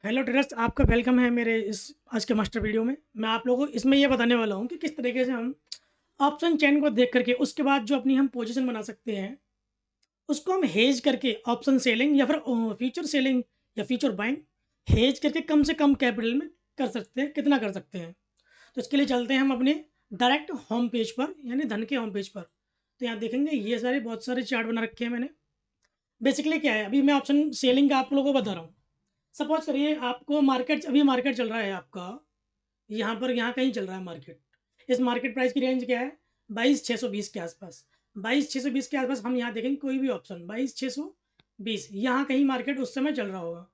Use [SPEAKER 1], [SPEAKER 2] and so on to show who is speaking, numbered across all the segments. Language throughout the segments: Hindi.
[SPEAKER 1] हेलो ट्रेडर्स, आपका वेलकम है मेरे इस आज के मास्टर वीडियो में। मैं आप लोगों को इसमें ये बताने वाला हूँ कि किस तरीके से हम ऑप्शन चेन को देख करके उसके बाद जो अपनी हम पोजीशन बना सकते हैं उसको हम हेज करके ऑप्शन सेलिंग या फिर फ्यूचर सेलिंग या फ्यूचर बाइंग हेज करके कम से कम कैपिटल में कर सकते हैं, कितना कर सकते हैं। तो इसके लिए चलते हैं हम अपने डायरेक्ट होम पेज पर, यानी धन के होम पेज पर। तो यहाँ देखेंगे ये सारे बहुत सारे चार्ट बना रखे हैं मैंने। बेसिकली क्या है, अभी मैं ऑप्शन सेलिंग का आप लोगों को बता रहा हूँ। सपोज करिए आपको मार्केट, अभी मार्केट चल रहा है आपका यहाँ पर, यहाँ कहीं चल रहा है मार्केट। इस मार्केट प्राइस की रेंज क्या है? 22,620 के आसपास। 22,620 के आसपास हम यहाँ देखेंगे कोई भी ऑप्शन 22,620, यहाँ कहीं मार्केट उस समय चल रहा होगा।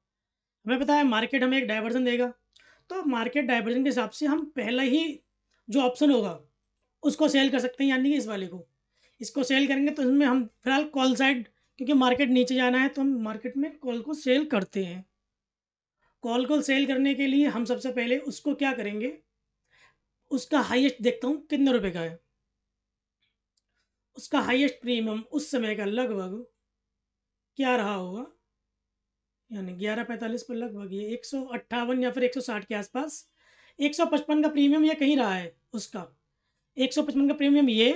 [SPEAKER 1] हमें पता है मार्केट हमें एक डाइवर्जन देगा, तो मार्केट डाइवर्जन के हिसाब से हम पहले ही जो ऑप्शन होगा उसको सेल कर सकते हैं, यानी कि इस वाले को। इसको सेल करेंगे तो इसमें हम फिलहाल कॉल साइड, क्योंकि मार्केट नीचे जाना है तो हम मार्केट में कॉल को सेल करते हैं। कॉल को सेल करने के लिए हम सबसे पहले उसको क्या करेंगे, उसका हाईएस्ट देखता हूँ कितने रुपए का है। उसका हाईएस्ट प्रीमियम उस समय का लगभग क्या रहा होगा, यानी 11:45 पर लगभग ये 158 या फिर 160 के आसपास। 155 का प्रीमियम ये कहीं रहा है उसका। 155 का प्रीमियम ये,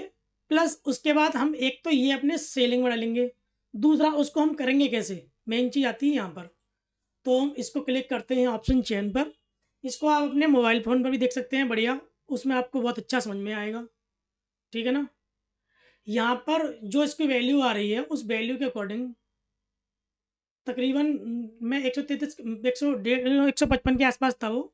[SPEAKER 1] प्लस उसके बाद हम एक तो ये अपने सेलिंग में डालेंगे, दूसरा उसको हम करेंगे कैसे, मेन चीज़ आती है यहाँ पर। तो हम इसको क्लिक करते हैं ऑप्शन चेन पर। इसको आप अपने मोबाइल फ़ोन पर भी देख सकते हैं, बढ़िया, उसमें आपको बहुत अच्छा समझ में आएगा। ठीक है ना। यहाँ पर जो इसकी वैल्यू आ रही है उस वैल्यू के अकॉर्डिंग तकरीबन मैं 133, 155 के आसपास था वो।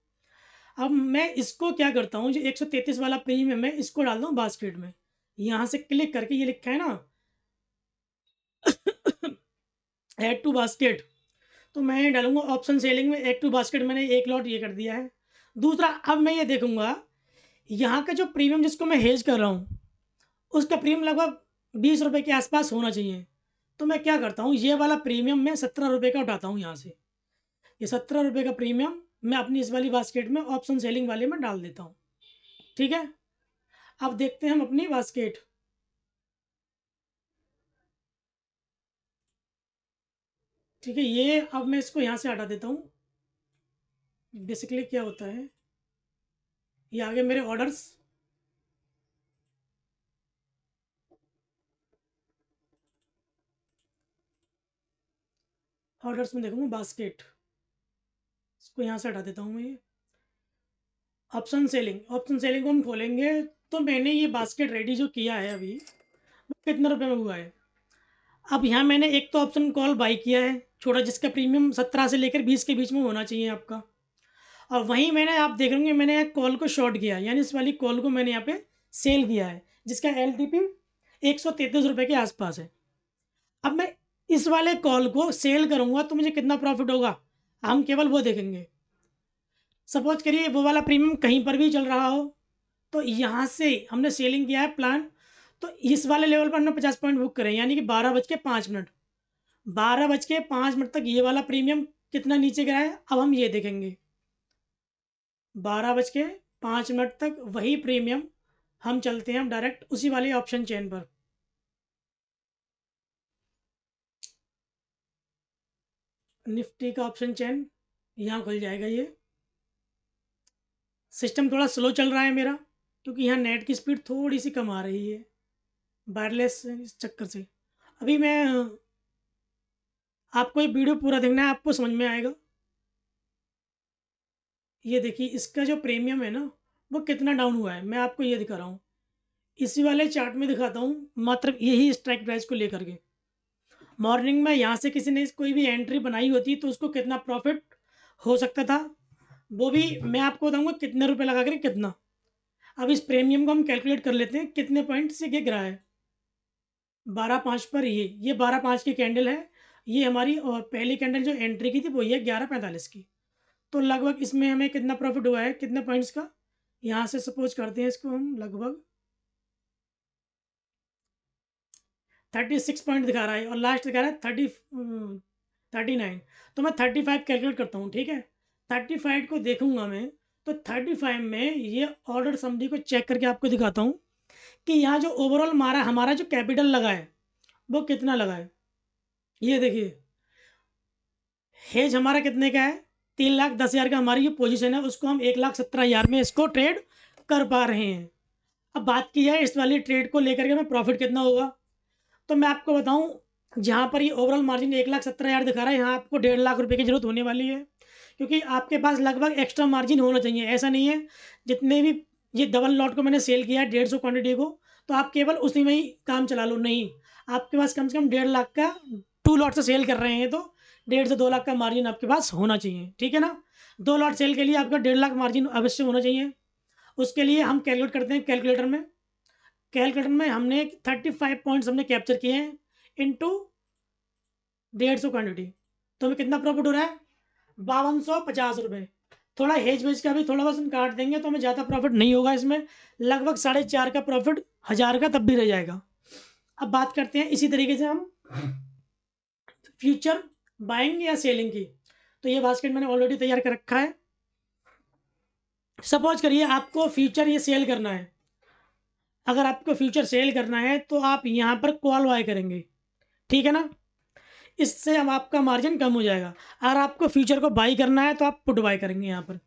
[SPEAKER 1] अब मैं इसको क्या करता हूँ, जो 133 वाला प्रीमियम है इसको डालता हूँ बास्केट में। यहाँ से क्लिक करके ये लिखा है ना ऐड टू बास्केट, तो मैं डालूंगा ऑप्शन सेलिंग में ऐड टू बास्केट। मैंने एक लॉट ये कर दिया है। दूसरा, अब मैं ये देखूंगा यहाँ का जो प्रीमियम जिसको मैं हेज कर रहा हूँ उसका प्रीमियम लगभग 20 रुपए के आसपास होना चाहिए। तो मैं क्या करता हूँ, ये वाला प्रीमियम मैं 17 रुपये का उठाता हूँ यहाँ से। ये 17 रुपये का प्रीमियम मैं अपनी इस वाली बास्केट में ऑप्शन सेलिंग वाले में डाल देता हूँ। ठीक है। अब देखते हैं हम अपनी बास्केट। ठीक है, ये अब मैं इसको यहाँ से हटा देता हूँ। बेसिकली क्या होता है, ये आगे मेरे ऑर्डर्स, ऑर्डर्स में देखूंगा बास्केट, इसको यहाँ से हटा देता हूँ मैं। ये ऑप्शन सेलिंग, ऑप्शन सेलिंग को हम खोलेंगे तो मैंने ये बास्केट रेडी जो किया है अभी, वो कितने रुपए में हुआ है। अब यहाँ मैंने एक तो ऑप्शन कॉल बाई किया है छोटा, जिसका प्रीमियम 17 से लेकर 20 के बीच में होना चाहिए आपका। और वहीं मैंने, आप देख रहे होंगे, मैंने एक कॉल को शॉर्ट किया, यानी इस वाली कॉल को मैंने यहाँ पे सेल किया है, जिसका एल टी पी 133 रुपये के आसपास है। अब मैं इस वाले कॉल को सेल करूंगा तो मुझे कितना प्रॉफिट होगा, हम केवल वो देखेंगे। सपोज करिए वो वाला प्रीमियम कहीं पर भी चल रहा हो, तो यहाँ से हमने सेलिंग किया है प्लान, तो इस वाले लेवल पर हमने 50 पॉइंट बुक करें, यानी कि 12:05। 12:05 तक ये वाला प्रीमियम कितना नीचे गिरा है अब हम ये देखेंगे। 12:05 तक वही प्रीमियम, हम चलते हैं हम डायरेक्ट उसी वाले ऑप्शन चेन पर। निफ्टी का ऑप्शन चेन यहाँ खुल जाएगा। ये सिस्टम थोड़ा स्लो चल रहा है मेरा, क्योंकि यहाँ नेट की स्पीड थोड़ी सी कम आ रही है वायरलेस इस चक्कर से। अभी मैं, आपको ये वीडियो पूरा देखना है, आपको समझ में आएगा। ये देखिए इसका जो प्रीमियम है ना वो कितना डाउन हुआ है, मैं आपको ये दिखा रहा हूँ। इसी वाले चार्ट में दिखाता हूँ, मात्र यही स्ट्राइक प्राइस को लेकर के। मॉर्निंग में यहाँ से किसी ने कोई भी एंट्री बनाई होती तो उसको कितना प्रॉफिट हो सकता था, वो भी मैं आपको बताऊंगा कितने रुपए लगा कर कितना। अब इस प्रीमियम को हम कैलकुलेट कर लेते हैं कितने पॉइंट से गिर रहा है। 12:05 पर ये 12:05 की कैंडल है। ये हमारी और पहली कैंडल जो एंट्री की थी वो ये 11:45 की। तो लगभग इसमें हमें कितना प्रॉफिट हुआ है, कितने पॉइंट्स का, यहाँ से सपोज करते हैं इसको हम, लगभग 36 पॉइंट दिखा रहा है और लास्ट दिखा रहा है 39। तो मैं 35 कैलकुलेट करता हूँ। ठीक है, 35 को देखूंगा मैं, तो 35 में ये ऑर्डर समरी को चेक करके आपको दिखाता हूँ कि यहाँ जो ओवरऑल हमारा हमारा जो कैपिटल लगा है वो कितना लगा है। ये देखिए हेज हमारा कितने का है, 3,10,000 का हमारी जो पोजीशन है उसको हम 1,17,000 में इसको ट्रेड कर पा रहे हैं। अब बात की जाए इस वाली ट्रेड को लेकर के हमें प्रॉफिट कितना होगा, तो मैं आपको बताऊं, जहाँ पर ये ओवरऑल मार्जिन 1,17,000 दिखा रहा है, यहाँ आपको 1,50,000 रुपये की जरूरत होने वाली है, क्योंकि आपके पास लगभग एक्स्ट्रा मार्जिन होना चाहिए। ऐसा नहीं है जितने भी ये डबल लॉट को मैंने सेल किया है 150 क्वांटिटी को, तो आप केवल उसी में ही काम चला लो, नहीं, आपके पास कम से कम 1,50,000 का 2 लॉट से सेल कर रहे हैं तो 1.5 से 2 लाख का मार्जिन आपके पास होना चाहिए, ठीक है ना। 2 लॉट सेल के लिए आपका 1,50,000 मार्जिन अवश्य होना चाहिए। उसके लिए हम कैलकुलेट करते हैं कैलकुलेटर में हमने 35 पॉइंट्स हमने कैप्चर किए हैं इंटू 150 क्वान्टिटी, तो हमें कितना प्रॉफिट हो रहा है, 5250 रुपये। थोड़ा हेज वेज का भी थोड़ा बहुत हम काट देंगे तो हमें ज़्यादा प्रॉफिट नहीं होगा इसमें, लगभग 4.5 का प्रॉफिट 1000 का तब भी रह जाएगा। अब बात करते हैं इसी तरीके से हम फ्यूचर बाइंग या सेलिंग की। तो ये बास्केट मैंने ऑलरेडी तैयार कर रखा है। सपोज करिए आपको फ्यूचर ये सेल करना है, अगर आपको फ्यूचर सेल करना है तो आप यहाँ पर कॉल बाय करेंगे, ठीक है ना, इससे हम आपका मार्जिन कम हो जाएगा। अगर आपको फ्यूचर को बाई करना है तो आप पुट बाय करेंगे, यहाँ पर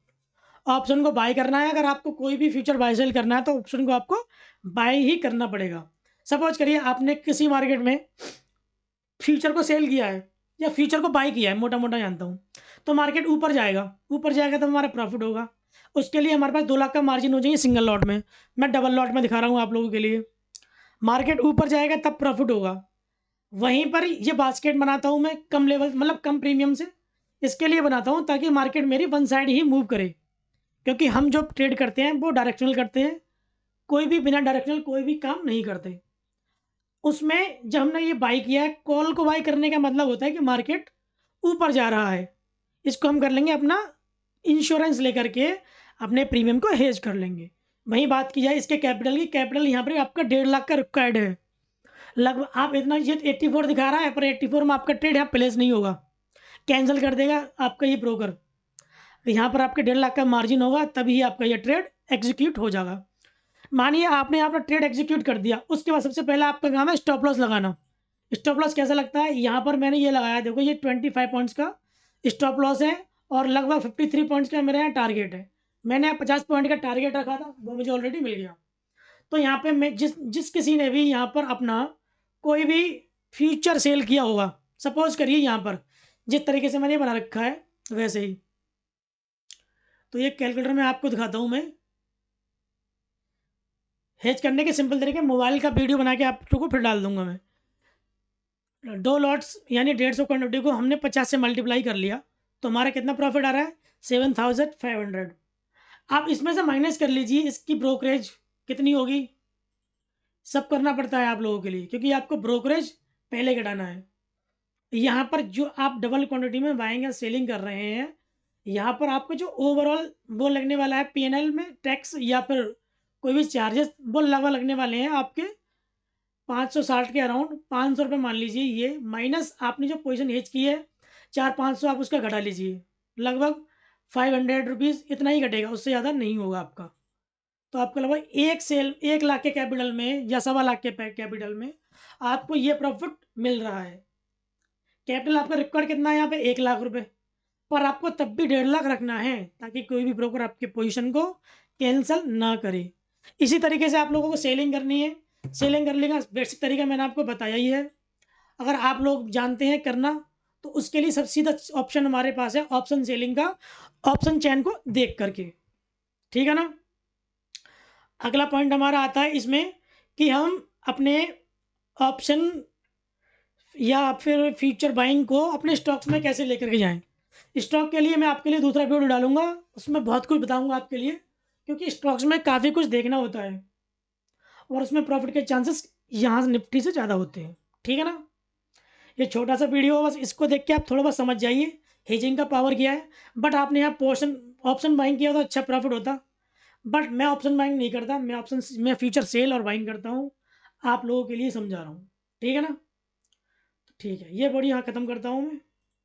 [SPEAKER 1] ऑप्शन को बाय करना है। अगर आपको कोई भी फ्यूचर बाय सेल करना है तो ऑप्शन को आपको बाय ही करना पड़ेगा। सपोज करिए आपने किसी मार्केट में फ्यूचर को सेल किया है या फ्यूचर को बाय किया है, मोटा मोटा जानता हूँ, तो मार्केट ऊपर जाएगा तो हमारा प्रॉफिट होगा। उसके लिए हमारे पास 2 लाख का मार्जिन हो जाएगी सिंगल लॉट में, मैं डबल लॉट में दिखा रहा हूँ आप लोगों के लिए। मार्केट ऊपर जाएगा तब प्रॉफिट होगा। वहीं पर ये बास्केट बनाता हूँ मैं कम लेवल, मतलब कम प्रीमियम से, इसके लिए बनाता हूँ ताकि मार्केट मेरी वन साइड ही मूव करे, क्योंकि हम जो ट्रेड करते हैं वो डायरेक्शनल करते हैं, कोई भी बिना डायरेक्शनल कोई भी काम नहीं करते। उसमें जब हमने ये बाई किया है, कॉल को बाई करने का मतलब होता है कि मार्केट ऊपर जा रहा है, इसको हम कर लेंगे अपना इंश्योरेंस लेकर के, अपने प्रीमियम को हेज कर लेंगे। वहीं बात की जाए इसके कैपिटल की, कैपिटल यहाँ पर आपका 1,50,000 का रिक्वायर्ड है लगभग। आप इतना, ये 84 दिखा रहा है पर 84 में आपका ट्रेड यहाँ प्लेस नहीं होगा, कैंसिल कर देगा आपका ये ब्रोकर। यहाँ पर आपके 1,50,000 का मार्जिन होगा तभी आपका ये ट्रेड एग्जीक्यूट हो जाएगा। मानिए आपने यहाँ पर ट्रेड एग्जीक्यूट कर दिया, उसके बाद सबसे पहले आपका काम है स्टॉप लॉस लगाना। स्टॉप लॉस कैसा लगता है, यहाँ पर मैंने ये लगाया, देखो ये 25 पॉइंट्स का स्टॉप लॉस है और लगभग 53 पॉइंट्स का मेरे यहाँ टारगेट है। मैंने 50 पॉइंट का टारगेट रखा था, वो मुझे ऑलरेडी मिल गया। तो यहाँ पे मैं जिस किसी ने भी यहाँ पर अपना कोई भी फ्यूचर सेल किया होगा, सपोज करिए यहाँ पर जिस तरीके से मैंने बना रखा है वैसे ही, तो ये कैलकुलेटर में आपको दिखाता हूँ मैं। हेज करने के सिंपल तरीके, मोबाइल का वीडियो बना के आप लोगों को फिर डाल दूंगा मैं। 2 लॉट्स यानी 150 क्वान्टिटी को हमने 50 से मल्टीप्लाई कर लिया, तो हमारा कितना प्रॉफिट आ रहा है, 7,500। आप इसमें से माइनस कर लीजिए इसकी ब्रोकरेज कितनी होगी, सब करना पड़ता है आप लोगों के लिए, क्योंकि आपको ब्रोकरेज पहले घटाना है। यहाँ पर जो आप डबल क्वांटिटी में बाइंग या सेलिंग कर रहे हैं, यहाँ पर आपको जो ओवरऑल वो लगने वाला है पीएनएल में टैक्स या फिर कोई भी चार्जेस वो लगने वाले हैं आपके 560 के अराउंड, 500 रुपये मान लीजिए ये, माइनस आपने जो पोजीशन हेज की है 400-500 आप उसका घटा लीजिए, लगभग 500 रुपीज़ इतना ही घटेगा, उससे ज़्यादा नहीं होगा आपका। तो आपको लगभग 1 लाख के कैपिटल में या 1.25 लाख के कैपिटल में आपको ये प्रॉफिट मिल रहा है। कैपिटल आपका रिक्वायर्ड कितना है यहाँ पे, 1 लाख रुपए, पर आपको तब भी 1.5 लाख रखना है ताकि कोई भी ब्रोकर आपके पोजीशन को कैंसिल ना करे। इसी तरीके से आप लोगों को सेलिंग करनी है। सेलिंग करने का बेसिक तरीका मैंने आपको बताया ही है। अगर आप लोग जानते हैं करना तो उसके लिए सबसे सीधा ऑप्शन हमारे पास है ऑप्शन सेलिंग का, ऑप्शन चैन को देख करके, ठीक है ना। अगला पॉइंट हमारा आता है इसमें कि हम अपने ऑप्शन या फिर फ्यूचर बाइंग को अपने स्टॉक्स में कैसे लेकर के जाएं। स्टॉक के लिए मैं आपके लिए दूसरा वीडियो डालूंगा, उसमें बहुत कुछ बताऊंगा आपके लिए, क्योंकि स्टॉक्स में काफ़ी कुछ देखना होता है और उसमें प्रॉफिट के चांसेस यहाँ निफ्टी से ज़्यादा होते हैं, ठीक है ना। ये छोटा सा वीडियो, बस इसको देख के आप थोड़ा बहुत समझ जाइए हेजिंग का पावर क्या है। बट आपने यहाँ पोर्शन ऑप्शन बाइंग किया तो अच्छा प्रॉफिट होता, बट मैं ऑप्शन बाइंग नहीं करता, मैं फ्यूचर सेल और बाइंग करता हूँ, आप लोगों के लिए समझा रहा हूँ, ठीक है ना। ठीक है, ये वीडियो यहाँ ख़त्म करता हूँ मैं।